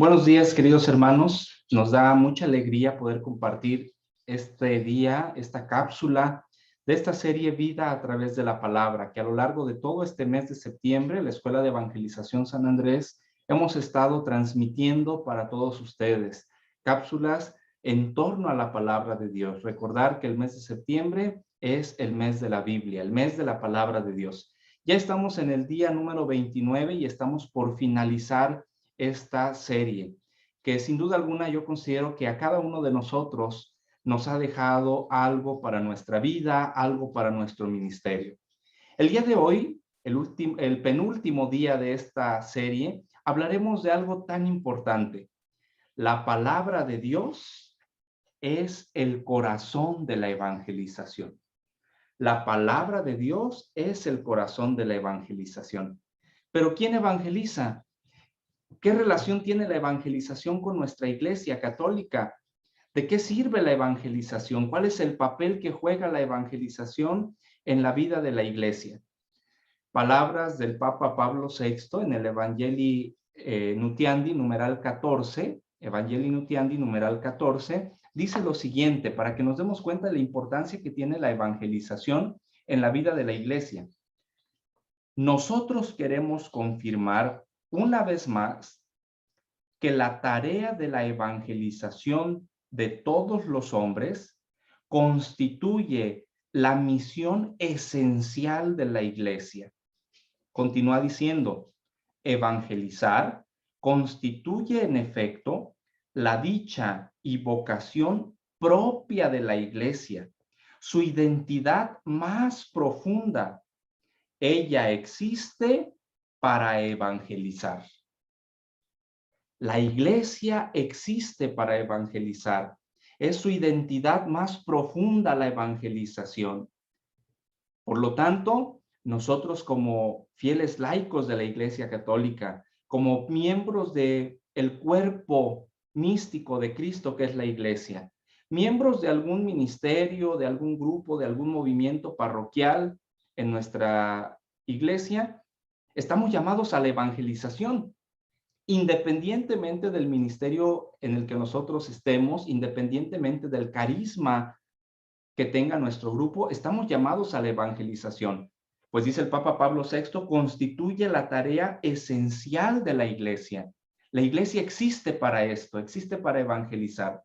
Buenos días, queridos hermanos. Nos da mucha alegría poder compartir este día, esta cápsula de esta serie Vida a través de la Palabra, que a lo largo de todo este mes de septiembre, la Escuela de Evangelización San Andrés, hemos estado transmitiendo para todos ustedes cápsulas en torno a la Palabra de Dios. Recordar que el mes de septiembre es el mes de la Biblia, el mes de la Palabra de Dios. Ya estamos en el día número 29 y estamos por finalizar esta serie, que sin duda alguna yo considero que a cada uno de nosotros nos ha dejado algo para nuestra vida, algo para nuestro ministerio. El día de hoy, el penúltimo día de esta serie, hablaremos de algo tan importante. La palabra de Dios es el corazón de la evangelización. La palabra de Dios es el corazón de la evangelización. Pero ¿quién evangeliza? ¿Qué relación tiene la evangelización con nuestra Iglesia Católica? ¿De qué sirve la evangelización? ¿Cuál es el papel que juega la evangelización en la vida de la Iglesia? Palabras del Papa Pablo VI en el Evangelii Nuntiandi, numeral 14, Evangelii Nuntiandi, numeral 14, dice lo siguiente, para que nos demos cuenta de la importancia que tiene la evangelización en la vida de la Iglesia. Nosotros queremos confirmar una vez más que la tarea de la evangelización de todos los hombres constituye la misión esencial de la Iglesia. Continúa diciendo, evangelizar constituye en efecto la dicha y vocación propia de la Iglesia, su identidad más profunda. Ella existe para evangelizar. La Iglesia existe para evangelizar. Es su identidad más profunda la evangelización. Por lo tanto, nosotros como fieles laicos de la Iglesia Católica, como miembros del cuerpo místico de Cristo que es la Iglesia, miembros de algún ministerio, de algún grupo, de algún movimiento parroquial en nuestra Iglesia, estamos llamados a la evangelización. Independientemente del ministerio en el que nosotros estemos, independientemente del carisma que tenga nuestro grupo, estamos llamados a la evangelización. Pues dice el Papa Pablo VI, constituye la tarea esencial de la Iglesia. La Iglesia existe para esto, existe para evangelizar.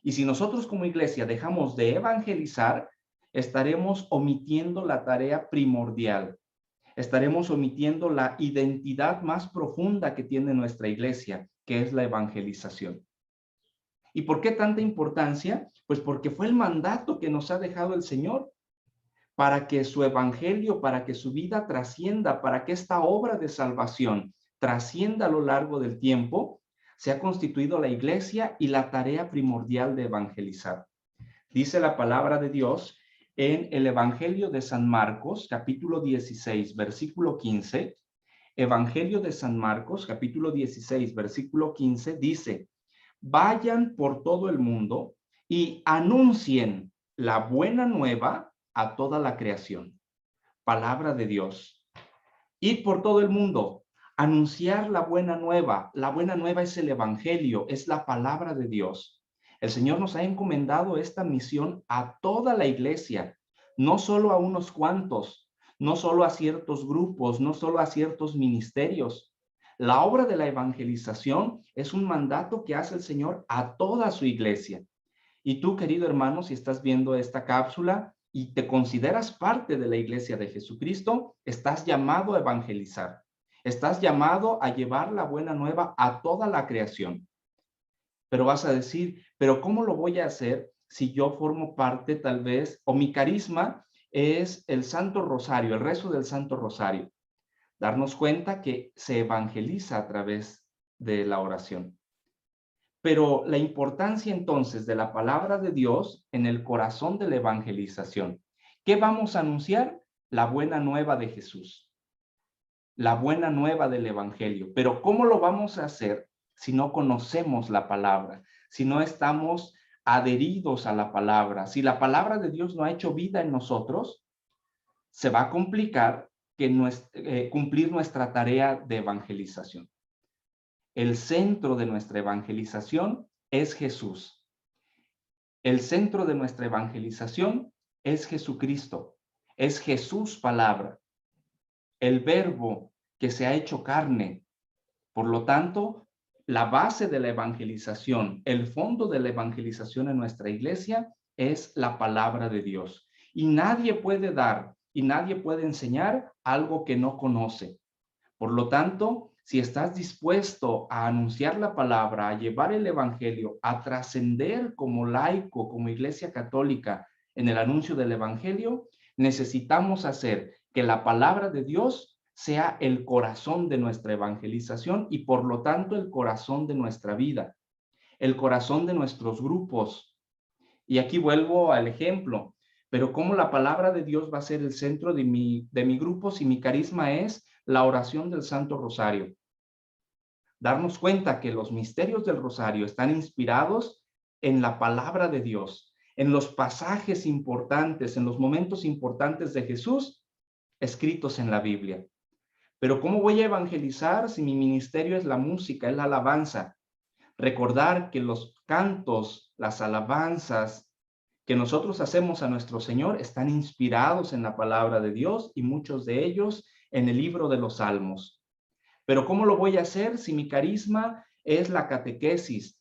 Y si nosotros como Iglesia dejamos de evangelizar, estaremos omitiendo la tarea primordial. Estaremos omitiendo la identidad más profunda que tiene nuestra Iglesia, que es la evangelización. ¿Y por qué tanta importancia? Pues porque fue el mandato que nos ha dejado el Señor para que su evangelio, para que su vida trascienda, para que esta obra de salvación trascienda a lo largo del tiempo, se ha constituido la Iglesia y la tarea primordial de evangelizar. Dice la palabra de Dios en el Evangelio de San Marcos, capítulo 16, versículo 15. Evangelio de San Marcos, capítulo 16, versículo 15, dice, vayan por todo el mundo y anuncien la buena nueva a toda la creación. Palabra de Dios. Ir por todo el mundo, anunciar la buena nueva. La buena nueva es el Evangelio, es la palabra de Dios. El Señor nos ha encomendado esta misión a toda la Iglesia, no solo a unos cuantos, no solo a ciertos grupos, no solo a ciertos ministerios. La obra de la evangelización es un mandato que hace el Señor a toda su Iglesia. Y tú, querido hermano, si estás viendo esta cápsula y te consideras parte de la Iglesia de Jesucristo, estás llamado a evangelizar. Estás llamado a llevar la buena nueva a toda la creación. Pero vas a decir, ¿pero cómo lo voy a hacer si yo formo parte tal vez, o mi carisma es el Santo Rosario, el rezo del Santo Rosario? Darnos cuenta que se evangeliza a través de la oración. Pero la importancia entonces de la palabra de Dios en el corazón de la evangelización. ¿Qué vamos a anunciar? La buena nueva de Jesús. La buena nueva del Evangelio. Pero ¿cómo lo vamos a hacer si no conocemos la palabra? Si no estamos adheridos a la palabra. Si la palabra de Dios no ha hecho vida en nosotros, se va a complicar que cumplir nuestra tarea de evangelización. El centro de nuestra evangelización es Jesús. El centro de nuestra evangelización es Jesucristo. Es Jesús palabra, el verbo que se ha hecho carne. Por lo tanto, la base de la evangelización, el fondo de la evangelización en nuestra iglesia es la palabra de Dios. Y nadie puede dar y nadie puede enseñar algo que no conoce. Por lo tanto, si estás dispuesto a anunciar la palabra, a llevar el evangelio, a trascender como laico, como iglesia católica en el anuncio del evangelio, necesitamos hacer que la palabra de Dios sea el corazón de nuestra evangelización y por lo tanto el corazón de nuestra vida, el corazón de nuestros grupos. Y aquí vuelvo al ejemplo, pero cómo la palabra de Dios va a ser el centro de mi grupo si mi carisma es la oración del Santo Rosario. Darnos cuenta que los misterios del Rosario están inspirados en la palabra de Dios, en los pasajes importantes, en los momentos importantes de Jesús escritos en la Biblia. Pero ¿cómo voy a evangelizar si mi ministerio es la música, es la alabanza? Recordar que los cantos, las alabanzas que nosotros hacemos a nuestro Señor están inspirados en la palabra de Dios y muchos de ellos en el libro de los Salmos. Pero ¿cómo lo voy a hacer si mi carisma es la catequesis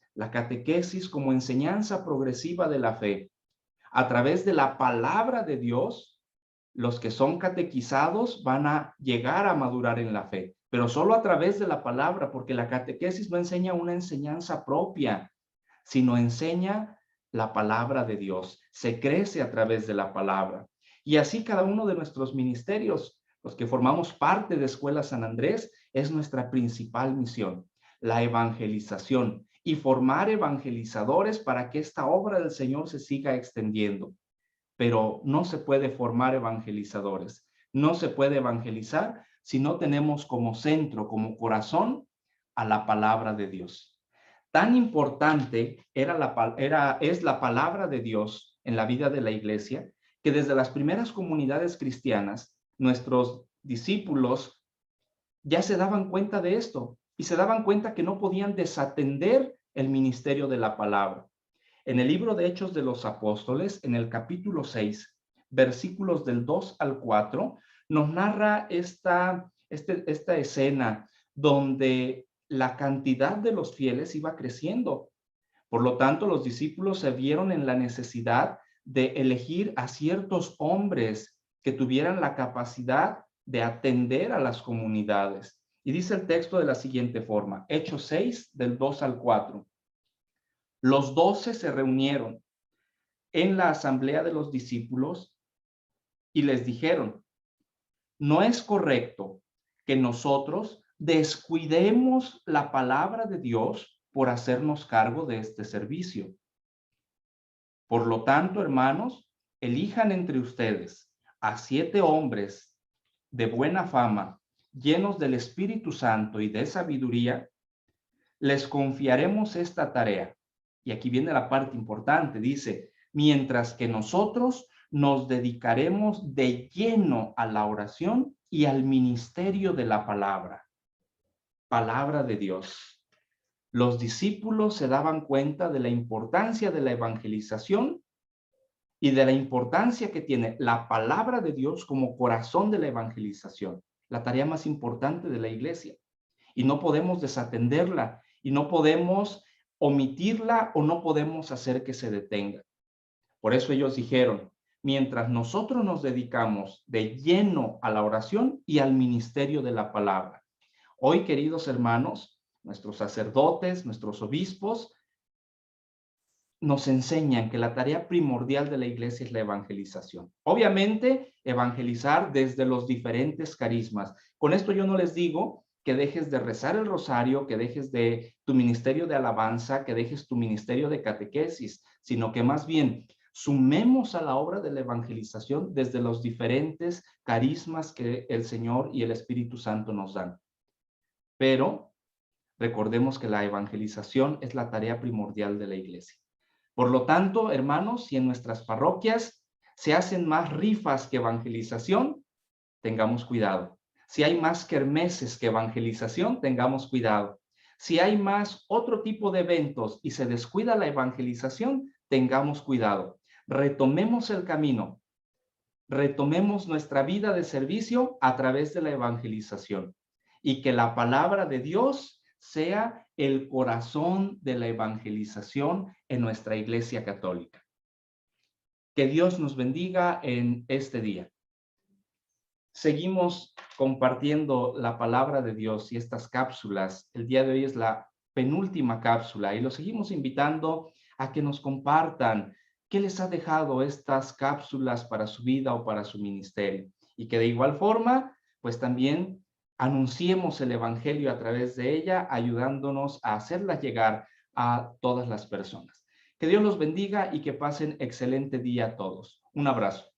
como enseñanza progresiva de la fe? A través de la palabra de Dios, los que son catequizados van a llegar a madurar en la fe, pero solo a través de la palabra, porque la catequesis no enseña una enseñanza propia, sino enseña la palabra de Dios. Se crece a través de la palabra. Y así cada uno de nuestros ministerios, los que formamos parte de Escuela San Andrés, es nuestra principal misión, la evangelización y formar evangelizadores para que esta obra del Señor se siga extendiendo. Pero no se puede formar evangelizadores, no se puede evangelizar si no tenemos como centro, como corazón, a la palabra de Dios. Tan importante es la palabra de Dios en la vida de la iglesia, que desde las primeras comunidades cristianas, nuestros discípulos ya se daban cuenta de esto y se daban cuenta que no podían desatender el ministerio de la palabra. En el libro de Hechos de los Apóstoles, en el capítulo 6, versículos del 2 al 4, nos narra esta escena donde la cantidad de los fieles iba creciendo. Por lo tanto, los discípulos se vieron en la necesidad de elegir a ciertos hombres que tuvieran la capacidad de atender a las comunidades. Y dice el texto de la siguiente forma, Hechos 6, del 2 al 4. Los 12 se reunieron en la asamblea de los discípulos y les dijeron, no es correcto que nosotros descuidemos la palabra de Dios por hacernos cargo de este servicio. Por lo tanto, hermanos, elijan entre ustedes a 7 hombres de buena fama, llenos del Espíritu Santo y de sabiduría, les confiaremos esta tarea. Y aquí viene la parte importante, dice, mientras que nosotros nos dedicaremos de lleno a la oración y al ministerio de la palabra. Palabra de Dios. Los discípulos se daban cuenta de la importancia de la evangelización y de la importancia que tiene la palabra de Dios como corazón de la evangelización, la tarea más importante de la iglesia. Y no podemos desatenderla y no podemos omitirla o no podemos hacer que se detenga. Por eso ellos dijeron, mientras nosotros nos dedicamos de lleno a la oración y al ministerio de la palabra. Hoy, queridos hermanos, nuestros sacerdotes, nuestros obispos, nos enseñan que la tarea primordial de la iglesia es la evangelización. Obviamente, evangelizar desde los diferentes carismas. Con esto yo no les digo que dejes de rezar el rosario, que dejes de tu ministerio de alabanza, que dejes tu ministerio de catequesis, sino que más bien sumemos a la obra de la evangelización desde los diferentes carismas que el Señor y el Espíritu Santo nos dan. Pero recordemos que la evangelización es la tarea primordial de la iglesia. Por lo tanto, hermanos, si en nuestras parroquias se hacen más rifas que evangelización, tengamos cuidado. Si hay más kermeses que evangelización, tengamos cuidado. Si hay más otro tipo de eventos y se descuida la evangelización, tengamos cuidado. Retomemos el camino. Retomemos nuestra vida de servicio a través de la evangelización y que la palabra de Dios sea el corazón de la evangelización en nuestra Iglesia Católica. Que Dios nos bendiga en este día. Seguimos compartiendo la palabra de Dios y estas cápsulas. El día de hoy es la penúltima cápsula y los seguimos invitando a que nos compartan qué les ha dejado estas cápsulas para su vida o para su ministerio. Y que de igual forma, pues también anunciemos el evangelio a través de ella, ayudándonos a hacerla llegar a todas las personas. Que Dios los bendiga y que pasen excelente día a todos. Un abrazo.